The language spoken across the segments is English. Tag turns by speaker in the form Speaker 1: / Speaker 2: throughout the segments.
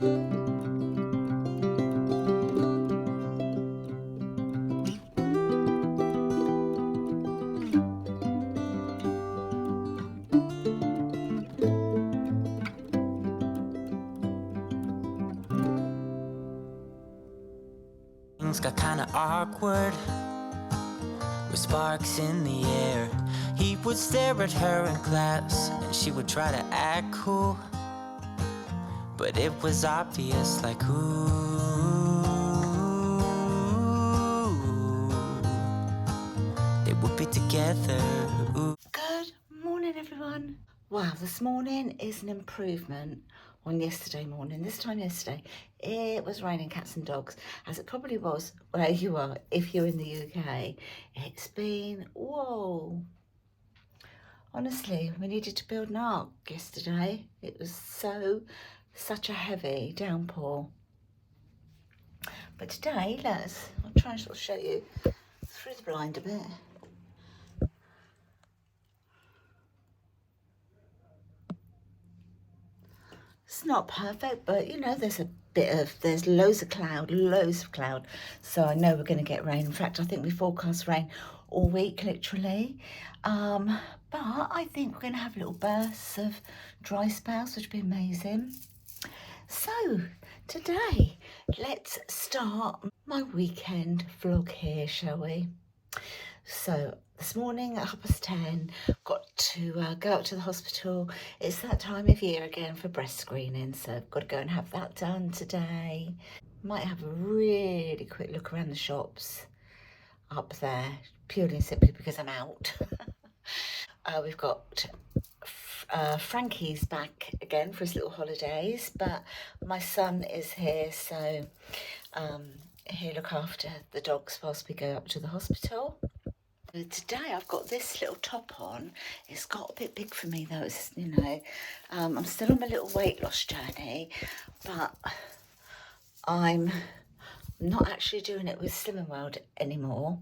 Speaker 1: Things got kinda awkward with sparks in the air. He would stare at her in class and she would try to act cool, but it was obvious, like, ooh, they would be together. Ooh.
Speaker 2: Good morning, everyone. Wow, this morning is an improvement on yesterday morning. This time yesterday, it was raining cats and dogs, as it probably was where you are if you're in the UK. It's been, whoa. Honestly, we needed to build an ark yesterday. It was such a heavy downpour. But today, I'll try and sort of show you through the blind a bit. It's not perfect, but you know, there's loads of cloud. So I know we're going to get rain. In fact, I think we forecast rain all week, literally. But I think we're going to have little bursts of dry spells, which would be amazing. So today, let's start my weekend vlog here, shall we? So this morning at 10:30, got to go out to the hospital. It's that time of year again for breast screening, so I've got to go and have that done today. Might have a really quick look around the shops up there, purely and simply because I'm out. We've got Frankie's back again for his little holidays, but my son is here, so he'll look after the dogs whilst we go up to the hospital. Today I've got this little top on. It's got a bit big for me though. It's, you know, I'm still on my little weight loss journey, but I'm not actually doing it with Slimming World anymore.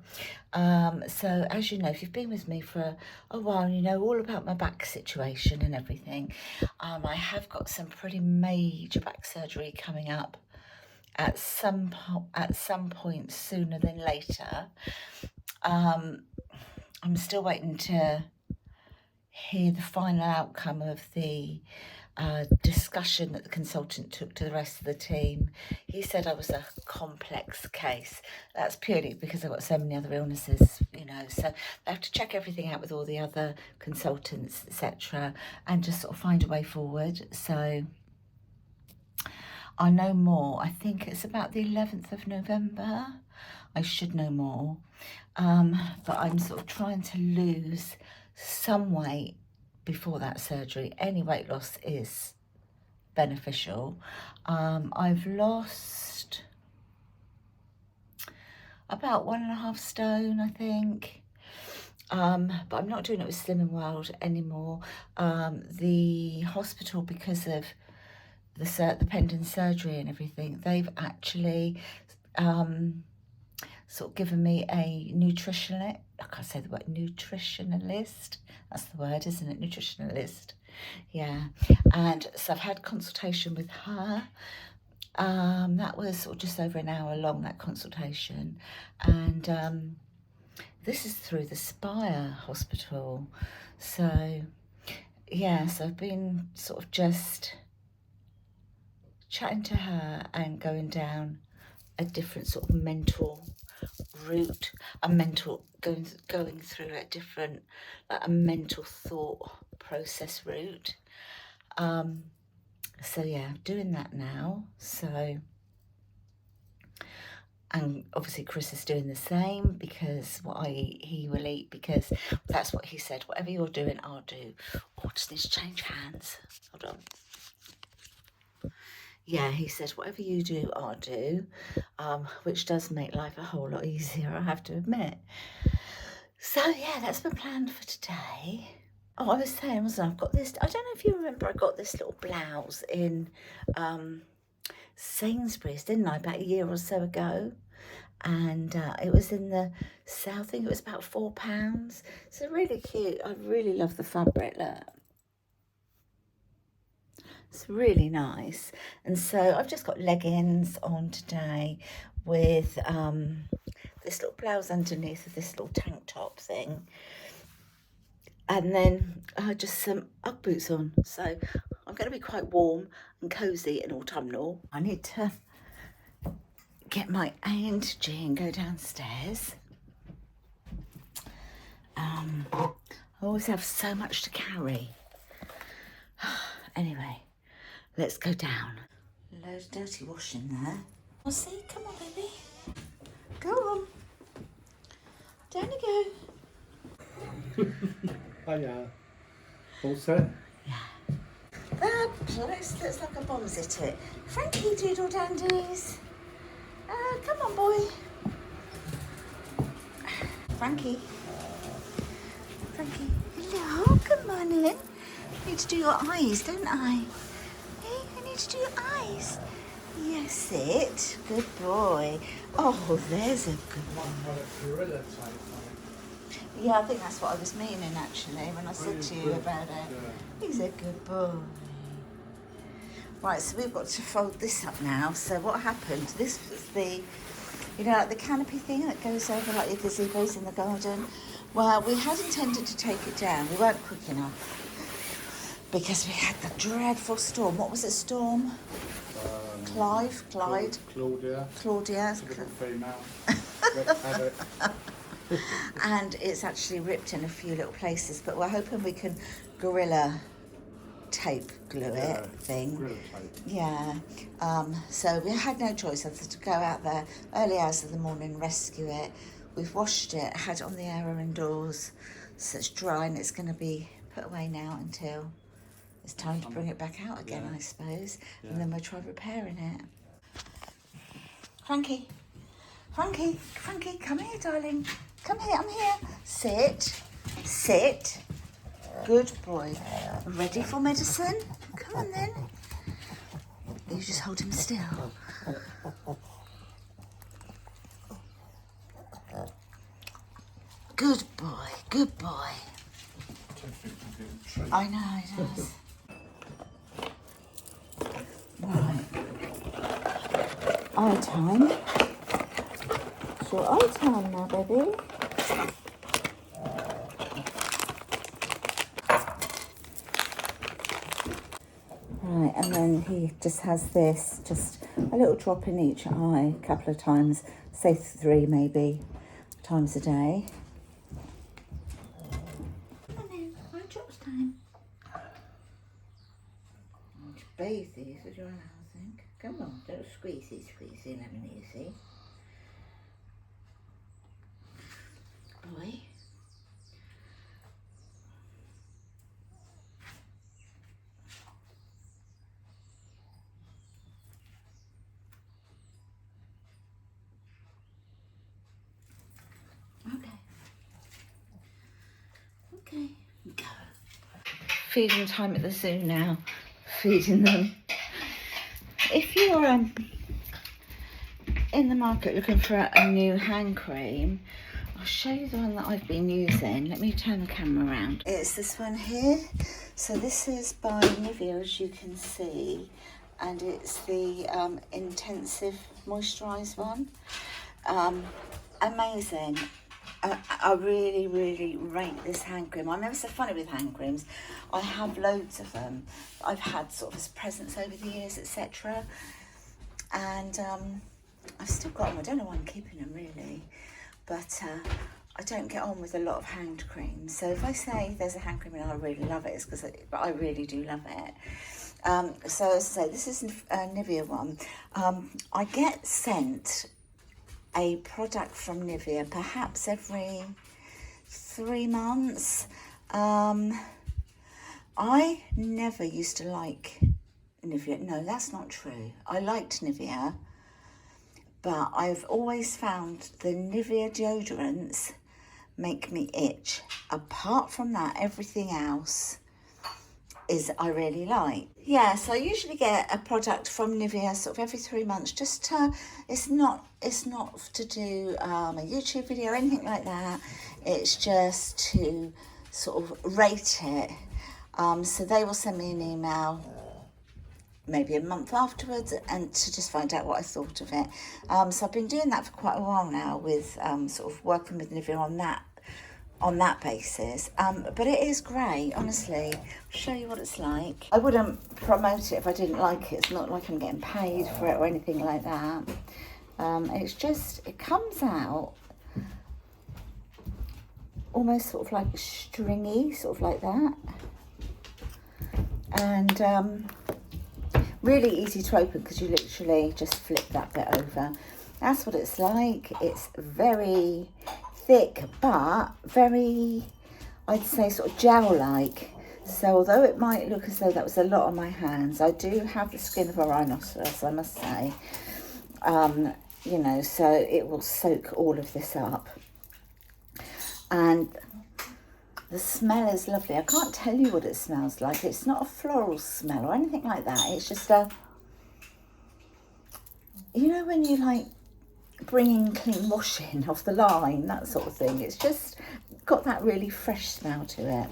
Speaker 2: So as you know, if you've been with me for a while, you know all about my back situation and everything. I have got some pretty major back surgery coming up at some point sooner than later. I'm still waiting to hear the final outcome of the discussion that the consultant took to the rest of the team. He said I was a complex case. That's purely because I've got so many other illnesses, you know, so I have to check everything out with all the other consultants, etc., and just sort of find a way forward. So I know more. I think it's about the 11th of November. I should know more. But I'm sort of trying to lose some weight before that surgery. Any weight loss is beneficial. I've lost about 1.5 stone, I think. But I'm not doing it with Slimming World anymore. The hospital, because of the pending surgery and everything, they've actually sort of given me a nutritionalist. I can't say the word nutritionalist. That's the word, isn't it? Nutritionalist. Yeah. And so I've had consultation with her. That was sort of just over an hour long, that consultation. And this is through the Spire Hospital. So, yeah, so I've been sort of just chatting to her and going down a different sort of mental route, going through a different, like a mental thought process route. So yeah, doing that now. So, and obviously Chris is doing the same, because what I eat, he will eat, because that's what he said. Whatever you're doing, I'll do. Oh, just need to change hands. Hold on. Yeah, he said, whatever you do, I'll do, which does make life a whole lot easier, I have to admit. So, yeah, that's my plan for today. Oh, I was saying, wasn't I? I've got this, I don't know if you remember, I got this little blouse in Sainsbury's, didn't I, about a year or so ago. And it was in the sale, I think it was about £4. So really cute. I really love the fabric, look. It's really nice. And so I've just got leggings on today with this little blouse underneath of this little tank top thing. And then just some Ugg boots on. So I'm going to be quite warm and cosy and autumnal. I need to get my A&G and go downstairs. I always have so much to carry. Anyway, let's go down. Loads of dirty washing there. Well, see, come on, baby. Go on. Down you go.
Speaker 3: Hiya. All set?
Speaker 2: Yeah. That place looks like a bomb's hit it. Frankie Doodle Dandies. Come on, boy. Frankie. Frankie. Hello, come on in. I need to do your eyes, don't I? Hey, I need to do your eyes. Yes, sit. Good boy. Oh, there's a good one. Yeah, I think that's what I was meaning actually when I said to you about it. Yeah. He's a good boy. Right, so we've got to fold this up now. So what happened? This was the, you know, like the canopy thing that goes over like your gazebos in the garden. Well, we had intended to take it down. We weren't quick enough because we had the dreadful storm. What was it, storm? Clyde? Claudia. And it's actually ripped in a few little places, but we're hoping we can gorilla tape glue it thing. Yeah. So we had no choice other to go out there early hours of the morning, rescue it. We've washed it, had it on the air indoors, so it's dry and it's going to be put away now until it's time to bring it back out again, I suppose. Yeah. And then we'll try repairing it. Frankie, come here, darling. Come here, I'm here. Sit. Good boy. Ready for medicine? Come on then. You just hold him still. Good boy. I know, it does. Right. Eye time. It's your eye time now, baby. Right, and then he just has this, just a little drop in each eye a couple of times, say 3 maybe times a day. Come on in, eye drops time. Bathe these with your own, I think. Come on, don't squeezy, let me see. Boy. Okay, go. Feeding time at the zoo now. Feeding them. If you're in the market looking for a new hand cream, I'll show you the one that I've been using. Let me turn the camera around. It's this one here. So this is by Nivea, as you can see, and it's the intensive moisturised one. Amazing. I really rate this hand cream. I'm never so funny with hand creams. I have loads of them. I've had sort of as presents over the years, etc. And I've still got them. I don't know why I'm keeping them really, but I don't get on with a lot of hand creams. So if I say there's a hand cream and I really love it, it's because I really do love it. So as I say, this is a Nivea one. I get sent a product from Nivea perhaps every 3 months. I never used to like Nivea. No, that's not true. I liked Nivea, but I've always found the Nivea deodorants make me itch. Apart from that, everything else I really like. Yeah, so I usually get a product from Nivea sort of every 3 months, just to, it's not to do a YouTube video or anything like that. It's just to sort of rate it. So they will send me an email maybe a month afterwards, and to just find out what I thought of it. So I've been doing that for quite a while now, with sort of working with Nivea on that basis. But it is great, honestly. I'll show you what it's like. I wouldn't promote it if I didn't like it. It's not like I'm getting paid for it or anything like that. It's just, it comes out almost sort of like stringy, sort of like that. And really easy to open because you literally just flip that bit over. That's what it's like. It's very thick, but very, I'd say, sort of gel-like. So although it might look as though that was a lot on my hands, I do have the skin of a rhinoceros, I must say. You know, so it will soak all of this up. And the smell is lovely. I can't tell you what it smells like. It's not a floral smell or anything like that. It's just a, you know, when you like bringing clean washing off the line, that sort of thing. It's just got that really fresh smell to it.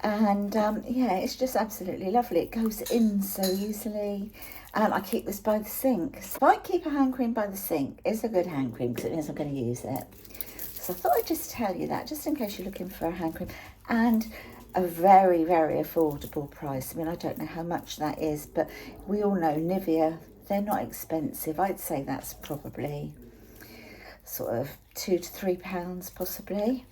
Speaker 2: And yeah, it's just absolutely lovely. It goes in so easily. I keep this by the sink. So I keep a hand cream by the sink. It's a good hand cream because it means I'm going to use it. So I thought I'd just tell you that, just in case you're looking for a hand cream. And a very, very affordable price. I mean, I don't know how much that is, but we all know Nivea, they're not expensive. I'd say that's probably sort of £2 to £3 possibly.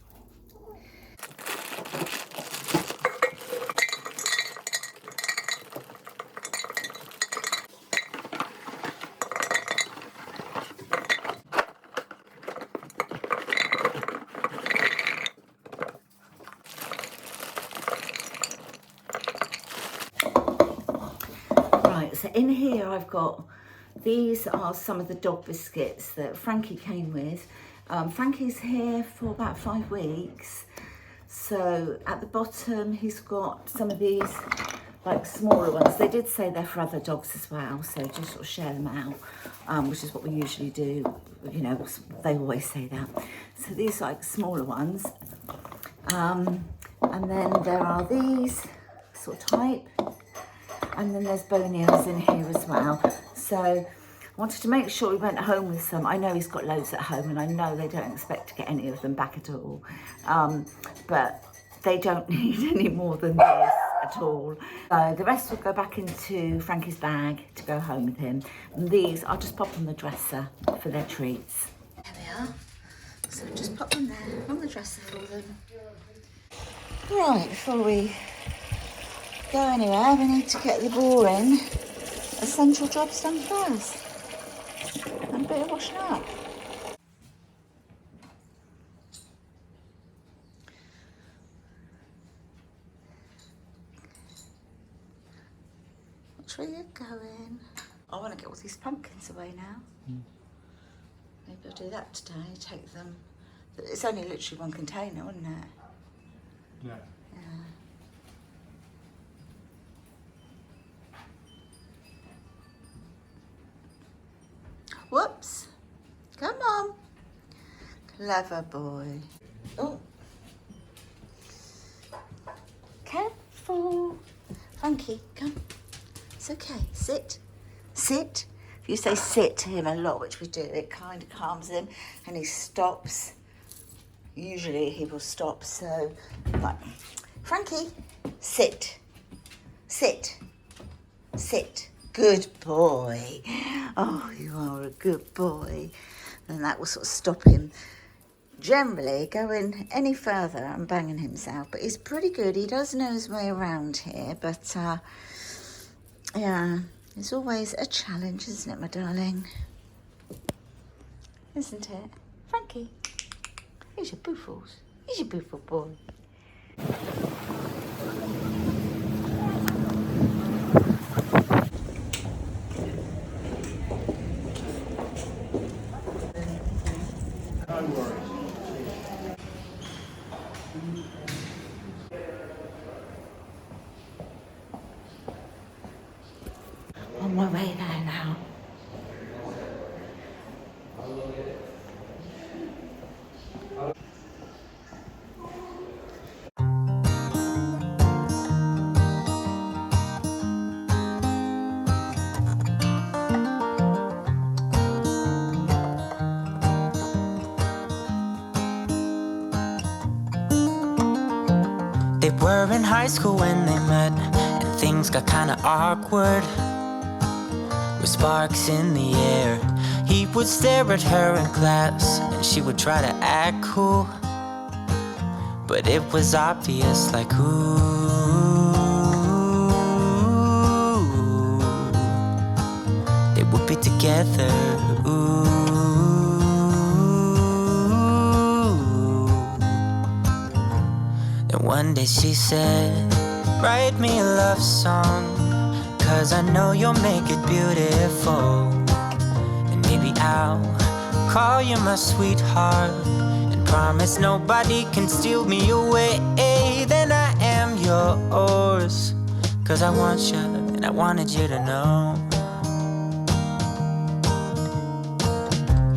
Speaker 2: So in here I've got, these are some of the dog biscuits that Frankie came with. Frankie's here for about 5 weeks. So at the bottom he's got some of these like smaller ones. They did say they're for other dogs as well, so just sort of share them out, which is what we usually do. You know, they always say that. So these are like smaller ones. And then there are these sort of type. And then there's bonios in here as well. So I wanted to make sure we went home with some. I know he's got loads at home, and I know they don't expect to get any of them back at all. But they don't need any more than this at all. So the rest will go back into Frankie's bag to go home with him. And these, I'll just pop on the dresser for their treats. There they are. So just pop them there on the dresser for them. Right, before we go anywhere, we need to get the boring essential jobs done first. And a bit of washing up. Which way you going? I want to get all these pumpkins away now. Maybe I'll do that today, take them. It's only literally one container, isn't it?
Speaker 3: Yeah.
Speaker 2: Yeah. Whoops. Come on. Clever boy. Oh. Careful. Frankie, come. It's okay. Sit. Sit. If you say sit to him a lot, which we do, it kind of calms him and he stops. Usually he will stop. So, right. Frankie, sit. Sit. Sit. Good boy. Oh, you are a good boy. And that will sort of stop him generally going any further and banging himself. But he's pretty good. He does know his way around here. But, yeah, it's always a challenge, isn't it, my darling? Isn't it? Frankie, here's your boofles. Here's your boofle boy. On my way there now.
Speaker 1: They were in high school when they met, and things got kinda awkward. With sparks in the air, he would stare at her in class, and she would try to act cool. But it was obvious, like, ooh, they would be together, ooh. And one day she said, write me a love song, 'cause I know you'll make it beautiful. And maybe I'll call you my sweetheart, and promise nobody can steal me away. Then I am yours, 'cause I want you, and I wanted you to know.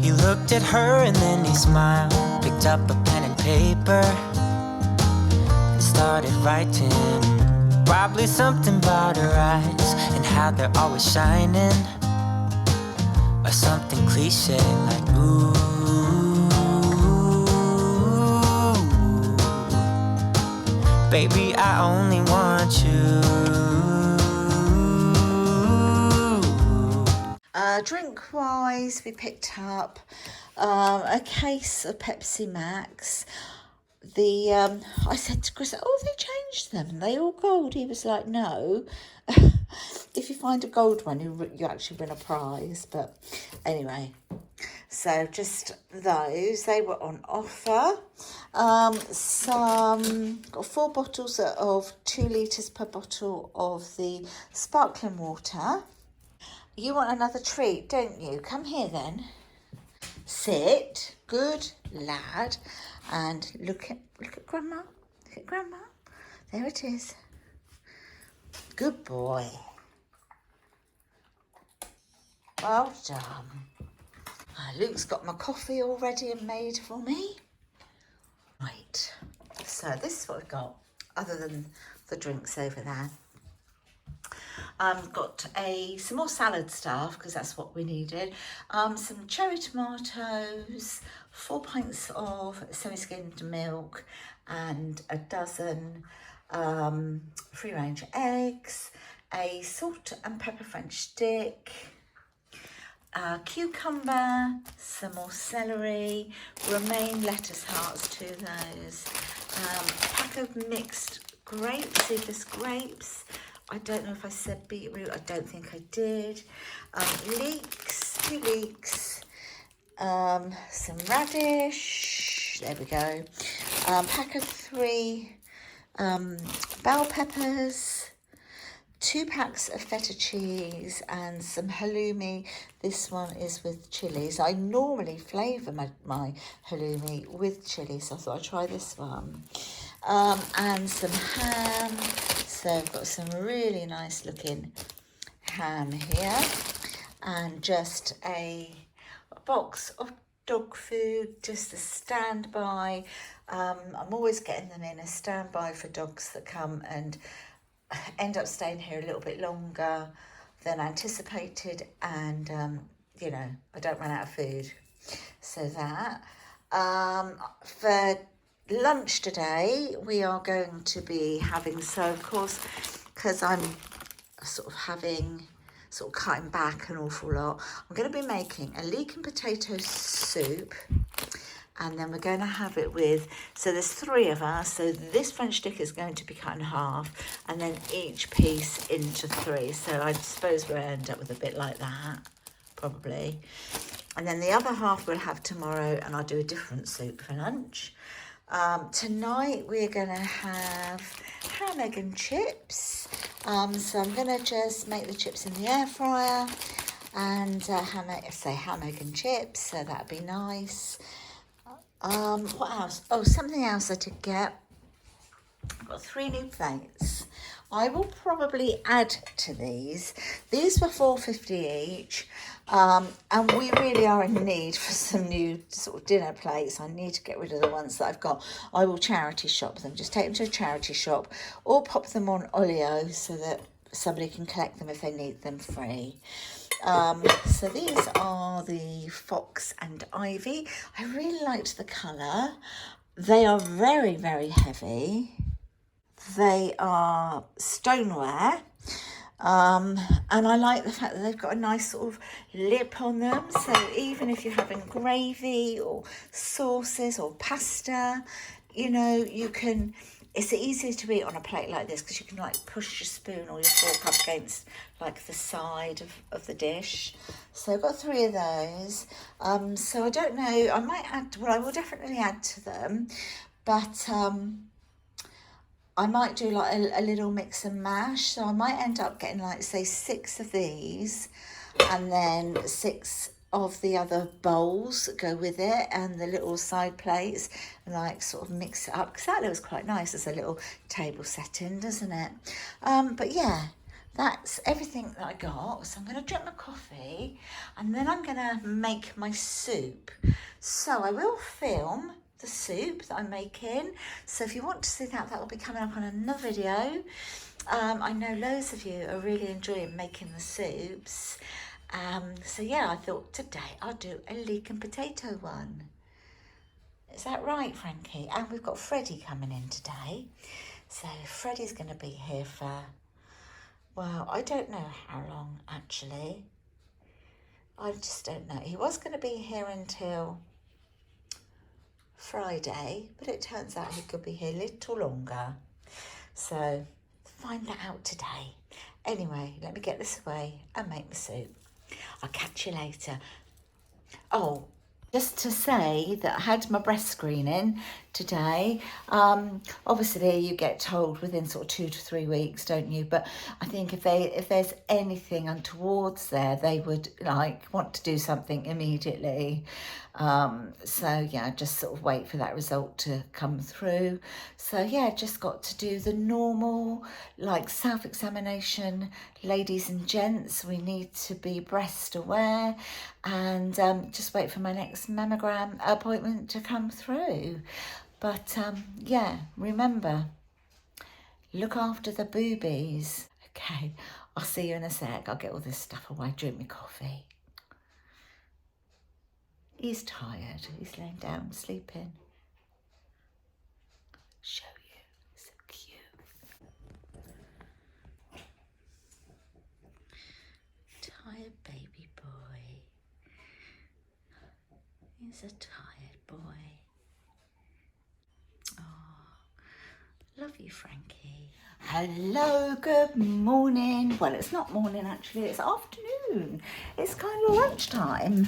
Speaker 1: He looked at her and then he smiled, picked up a pen and paper, and started writing. Probably something about her eyes and how they're always shining, or something cliche like, ooh, baby, I only want you.
Speaker 2: Drink-wise, we picked up a case of Pepsi Max. I said to Chris, oh, they changed them. They all gold. He was like, no. If you find a gold one, you actually win a prize. But anyway, so just those. They were on offer. Got 4 bottles of 2 litres per bottle of the sparkling water. You want another treat, don't you? Come here then. Sit. Good lad. And look at Grandma. Look at Grandma. There it is. Good boy. Well done. Luke's got my coffee all ready and made for me. Right. So this is what we've got, other than the drinks over there. Got some more salad stuff, because that's what we needed. Some cherry tomatoes, 4 pints of semi-skimmed milk, and a dozen free-range eggs, a salt and pepper French stick, cucumber, some more celery, romaine lettuce hearts, 2 of those, a pack of mixed grapes, seedless grapes. I don't know if I said beetroot, I don't think I did. Leeks, 2 leeks, some radish, there we go. Pack of 3 bell peppers, 2 packs of feta cheese, and some halloumi. This one is with chilies. I normally flavour my halloumi with chili, so I thought I'd try this one. And some ham. So I've got some really nice looking ham here, and just a box of dog food, just a standby. I'm always getting them in a standby for dogs that come and end up staying here a little bit longer than anticipated, and you know, I don't run out of food. So that for lunch today we are going to be having, so of course, because I'm sort of cutting back an awful lot, I'm going to be making a leek and potato soup, and then we're going to have it with, so there's 3 of us, so this French stick is going to be cut in half, and then each piece into 3, so I suppose we'll end up with a bit like that, probably. And then the other half we'll have tomorrow, and I'll do a different soup for lunch. Tonight we're going to have ham, egg and chips. So I'm going to just make the chips in the air fryer, and ham, egg and chips, so that'd be nice. What else? Oh, something else I did get. I've got 3 new plates. I will probably add to these. These were $4.50 each, and we really are in need for some new sort of dinner plates. I need to get rid of the ones that I've got. I will charity shop them, just take them to a charity shop, or pop them on Olio so that somebody can collect them if they need them free. So these are the Fox and Ivy. I really liked the colour. They are very, very heavy. They are stoneware. And I like the fact that they've got a nice sort of lip on them. So even if you're having gravy or sauces or pasta, you know, you can, it's easier to eat on a plate like this because you can like push your spoon or your fork up against like the side of the dish. So I've got 3 of those. So I don't know, I might add, well, I will definitely add to them, but I might do like a little mix and mash. So I might end up getting like, say, 6 of these and then 6 of the other bowls that go with it and the little side plates, and like sort of mix it up because that looks quite nice as a little table setting, doesn't it? But yeah, that's everything that I got. So I'm going to drink my coffee and then I'm going to make my soup. So I will film the soup that I'm making. So if you want to see that, that will be coming up on another video. I know loads of you are really enjoying making the soups. So yeah, I thought today I'll do a leek and potato one. Is that right, Frankie? And we've got Freddie coming in today. So Freddie's going to be here for, well, I don't know how long actually. I just don't know. He was going to be here until Friday, but it turns out he could be here a little longer. So find that out today. Anyway, let me get this away and make my soup. I'll catch you later. Oh, just to say that I had my breast screening today. Obviously you get told within sort of 2 to 3 weeks, don't you? But I think if there's anything untowards there, they would like want to do something immediately. So yeah, just sort of wait for that result to come through. So yeah, just got to do the normal like self-examination. Ladies and gents, we need to be breast aware, and just wait for my next mammogram appointment to come through. But yeah, remember, look after the boobies. Okay, I'll see you in a sec. I'll get all this stuff away, drink my coffee. He's tired. He's laying down, sleeping. Show you. So cute. Tired baby boy. He's a tired boy. Oh, love you, Frankie. Hello, good morning. Well, it's not morning actually, it's afternoon. It's kind of lunchtime.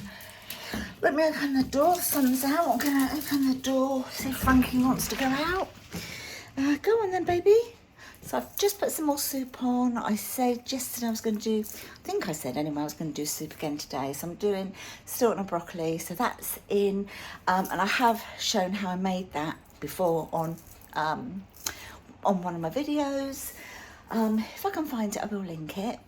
Speaker 2: Let me open the door, the sun's out. I'm going to open the door, see if Frankie wants to go out. Go on then, baby. So I've just put some more soup on. I said yesterday I was going to do, I think I said anyway, I was going to do soup again today. So I'm doing stilton and broccoli. So that's in, and I have shown how I made that before on one of my videos. If I can find it, I will link it.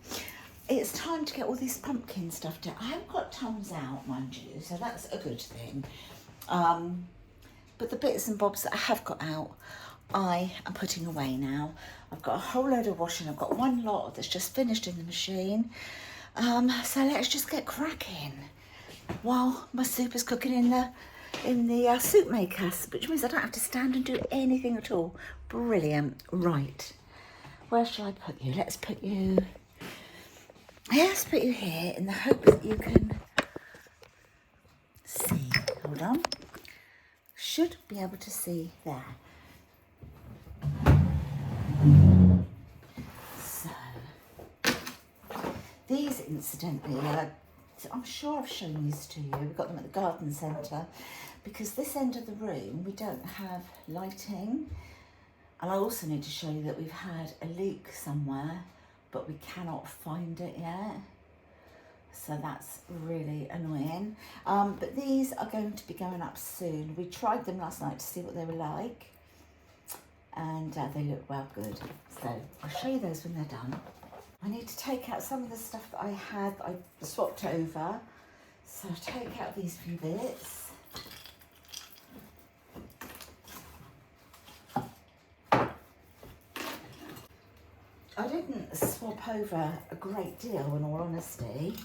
Speaker 2: It's time to get all this pumpkin stuff done. I haven't got tons out, mind you, so that's a good thing. But the bits and bobs that I have got out, I am putting away now. I've got a whole load of washing. I've got one lot that's just finished in the machine. So let's just get cracking while my soup is cooking in the soup maker, which means I don't have to stand and do anything at all. Brilliant. Right. Where shall I put you? Let's put you here in the hope that you can see. Hold on. Should be able to see there. So, these incidentally are, I'm sure I've shown these to you. We've got them at the garden centre because this end of the room we don't have lighting. And I also need to show you that we've had a leak somewhere, but we cannot find it yet. So that's really annoying. But these are going to be going up soon. We tried them last night to see what they were like. And they look well good. So I'll show you those when they're done. I need to take out some of the stuff that I had, I swapped over. So I'll take out these few bits. I didn't swap over a great deal in all honesty,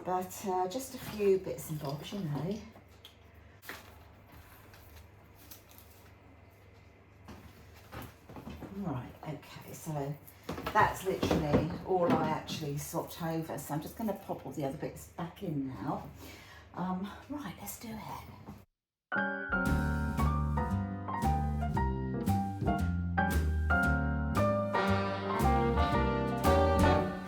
Speaker 2: but just a few bits and bobs, you know. Right, So that's literally all I actually swapped over. So I'm just going to pop all the other bits back in now. Right, let's do it.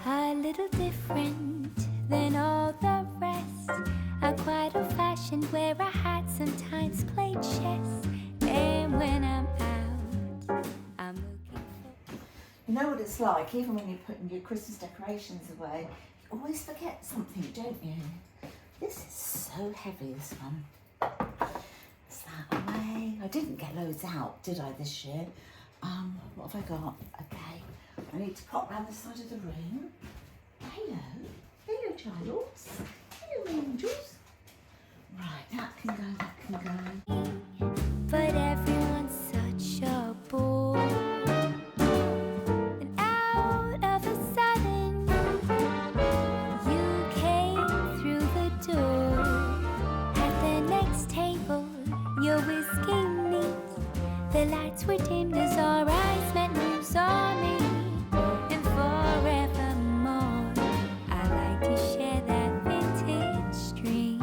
Speaker 4: A little different than all the rest. I'm quite old-fashioned where I had sometimes played chess. And when I'm out, I'm looking for...
Speaker 2: You know what it's like, even when you're putting your Christmas decorations away, you always forget something, don't you? This is so heavy, this one. Is that away? I didn't get loads out, did I, this year? What have I got? Okay, I need to pop round the side of the room. Hello, hello, childs. Hello, angels. Right, that can go,
Speaker 4: But everyone's such a bore. And out of a sudden, you came through the door. At the next table, your whiskey neat. The lights were dimmed as our eyes met and you saw me. And forevermore, I like to share that vintage dream.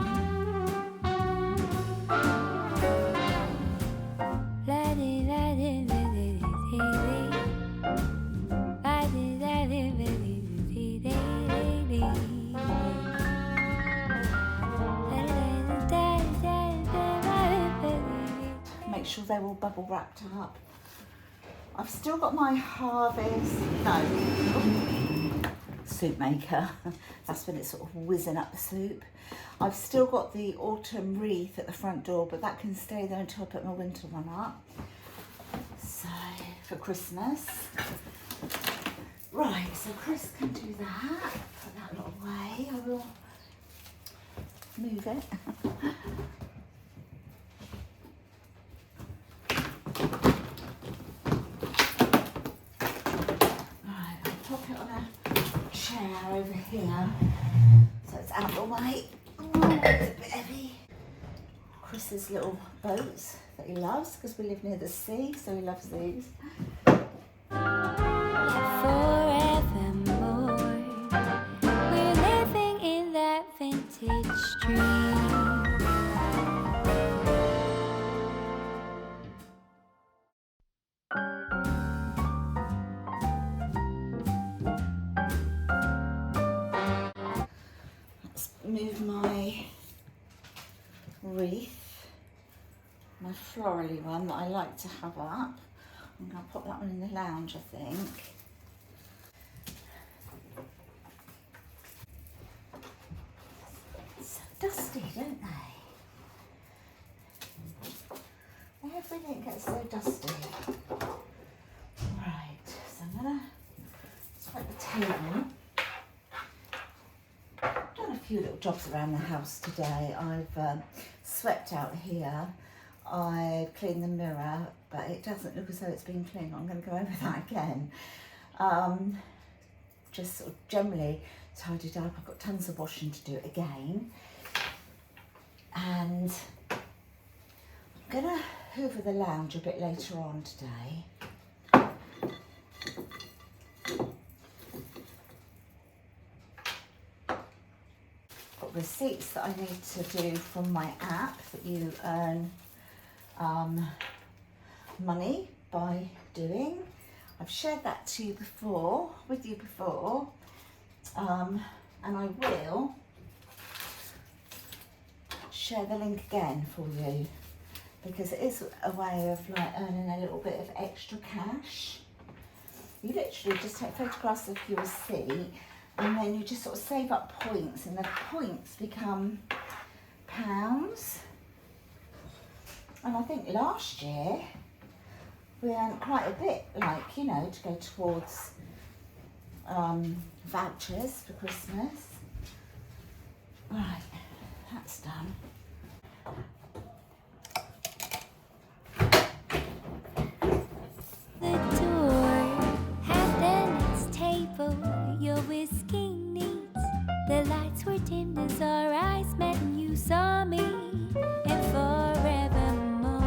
Speaker 2: Make sure they're all bubble wrapped up. I've still got my soup maker. That's when it's sort of whizzing up the soup. I've still got the autumn wreath at the front door, but that can stay there until I put my winter one up. So, for Christmas. Right, so Chris can do that. Put that lot away. I will move it. Right, I'll pop it on a chair over here so it's out of the way. Oh, it's a bit heavy. Chris's little boats that he loves because we live near the sea, so he loves these.
Speaker 4: Forevermore, we're living in that vintage dream.
Speaker 2: Let's move my wreath, my florally one that I like to have up. I'm going to put that one in the lounge, I think. It's so dusty, don't they? Everything gets so dusty. Right, so I'm going to swipe the table. I've done a few little jobs around the house today. I've swept out here. I've cleaned the mirror, but it doesn't look as though it's been cleaned. I'm going to go over that again. Just sort of generally tidied up. I've got tons of washing to do again. And I'm going to hoover the lounge a bit later on today. Got receipts that I need to do from my app that you earn money by doing. I've shared that to you before, with you before, and I will share the link again for you because it is a way of like earning a little bit of extra cash. You literally just take photographs of your receipt and then you just sort of save up points, and the points become pounds. And I think last year we earned quite a bit, like, you know, to go towards vouchers for Christmas. Right, that's done.
Speaker 4: The door at the next table, your whiskey neat. The lights were dimmed as our eyes met and you saw me. And forevermore,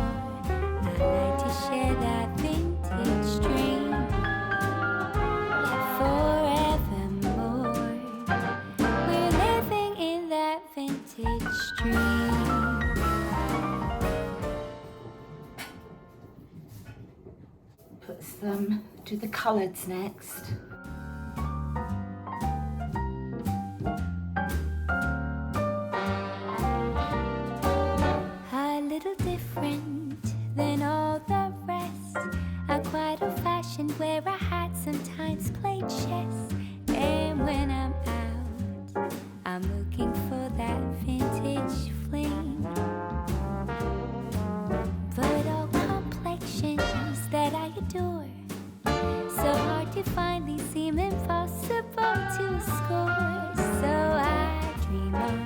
Speaker 4: I like to share that vintage dream.
Speaker 2: do the coloureds next.
Speaker 4: A little different than all the rest. I'm quite old-fashioned, wear a hat, sometimes play chess. And when I'm out, I'm looking for that vintage fling. But all complexions that I adore, so hard to find, these seem impossible to score. So I dream on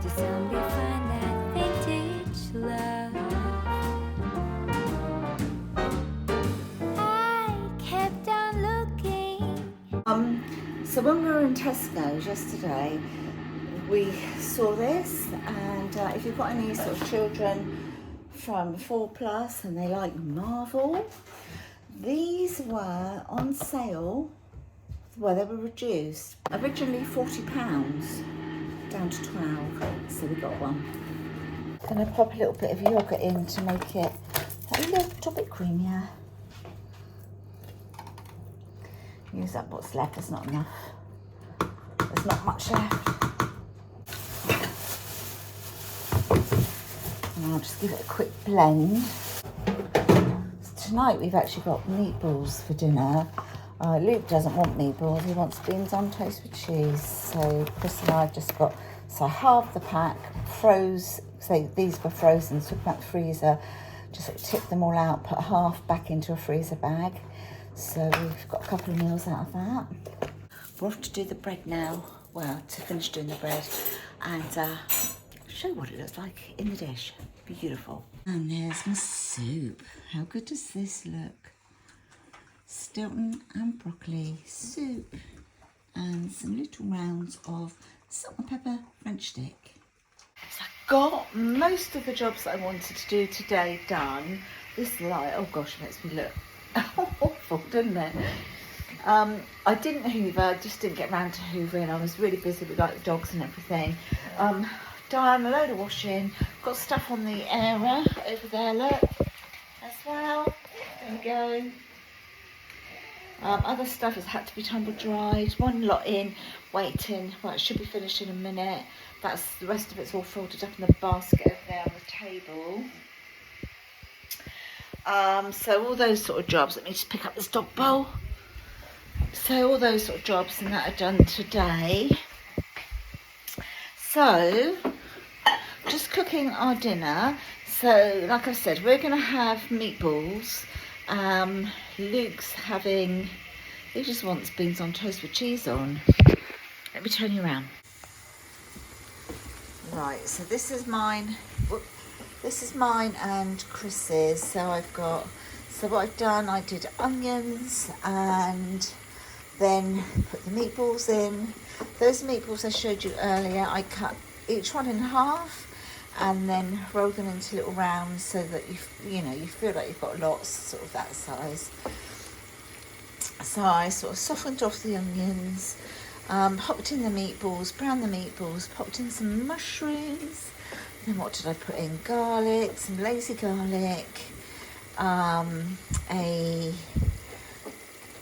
Speaker 4: to someday find that vintage love. I kept on looking.
Speaker 2: So when we were in Tesco's yesterday, we saw this, and if you've got any sort of children from 4+ and they like Marvel, these were on sale. Well, they were reduced. Originally £40, down to 12, so we got one. Gonna pop a little bit of yogurt in to make it a little bit creamier. Use up what's left, there's not enough. There's not much left. And I'll just give it a quick blend. Tonight we've actually got meatballs for dinner. Luke doesn't want meatballs, he wants beans on toast with cheese. So Chris and I have just got, so half the pack, froze, so these were frozen, took them out the freezer, just sort of tipped them all out, put half back into a freezer bag. So we've got a couple of meals out of that. We're off to do the bread now, well, to finish doing the bread, and show what it looks like in the dish. Beautiful. And there's my soup. How good does this look? Stilton and broccoli soup and some little rounds of salt and pepper French stick. So I got most of the jobs that I wanted to do today done. This light, oh gosh, makes me look awful, doesn't it? I didn't hoover, just didn't get round to hoovering. I was really busy with like the dogs and everything. Done a load of washing, got stuff on the airer over there, look, as well. There we go. Other stuff has had to be tumble dried. One lot in, waiting. Well, it should be finished in a minute. That's the rest of it's all folded up in the basket over there on the table. So all those sort of jobs. Let me just pick up this dog bowl. So all those sort of jobs and that are done today. So just cooking our dinner. So like I said, we're going to have meatballs. Luke's having, he just wants beans on toast with cheese on. Let me turn you around. Right, so this is mine. Whoop. This is mine and Chris's. So I've got, so what I've done, I did onions and then put the meatballs in. Those meatballs I showed you earlier, I cut each one in half and then roll them into little rounds so that you know, you feel like you've got lots sort of that size. So I sort of softened off the onions, popped in the meatballs, browned the meatballs, popped in some mushrooms. Then what did I put in? Garlic, some lazy garlic,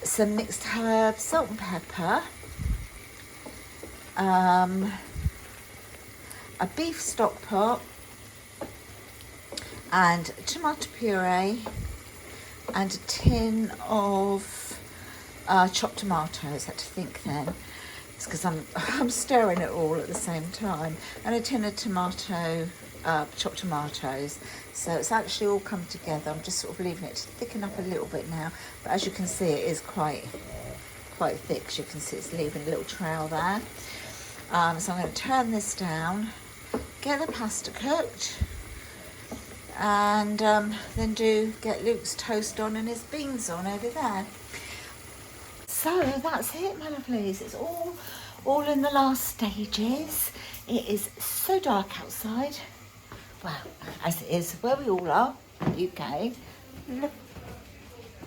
Speaker 2: some mixed herbs, salt and pepper, a beef stock pot, and tomato puree, and a tin of chopped tomatoes. I had to think then. It's because I'm stirring it all at the same time, and a tin of chopped tomatoes. So it's actually all come together. I'm just sort of leaving it to thicken up a little bit now, but as you can see, it is quite thick. As you can see, it's leaving a little trail there. So I'm going to turn this down, get the pasta cooked, and then get Luke's toast on and his beans on over there. So that's it, my lovelies. It's all in the last stages. It is so dark outside. Well, as it is where we all are in the UK. Look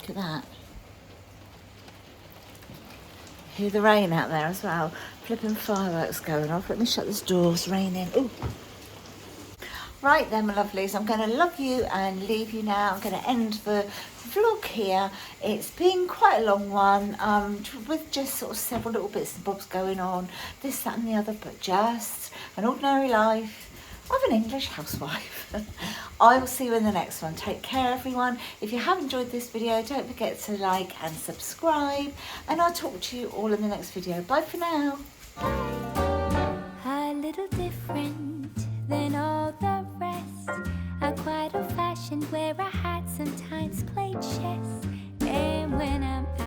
Speaker 2: at that. Hear the rain out there as well. Flipping fireworks going off. Let me shut this door, it's raining. Ooh. Right then, my lovelies, I'm going to love you and leave you now. I'm going to end the vlog here. It's been quite a long one, with just sort of several little bits and bobs going on, this, that and the other, but just an ordinary life of an English housewife. I will see you in the next one. Take care, everyone. If you have enjoyed this video, don't forget to like and subscribe, and I'll talk to you all in the next video. Bye for now.
Speaker 4: A little different than all the rest. I'm quite old-fashioned, wear a hat, sometimes play chess. And when I'm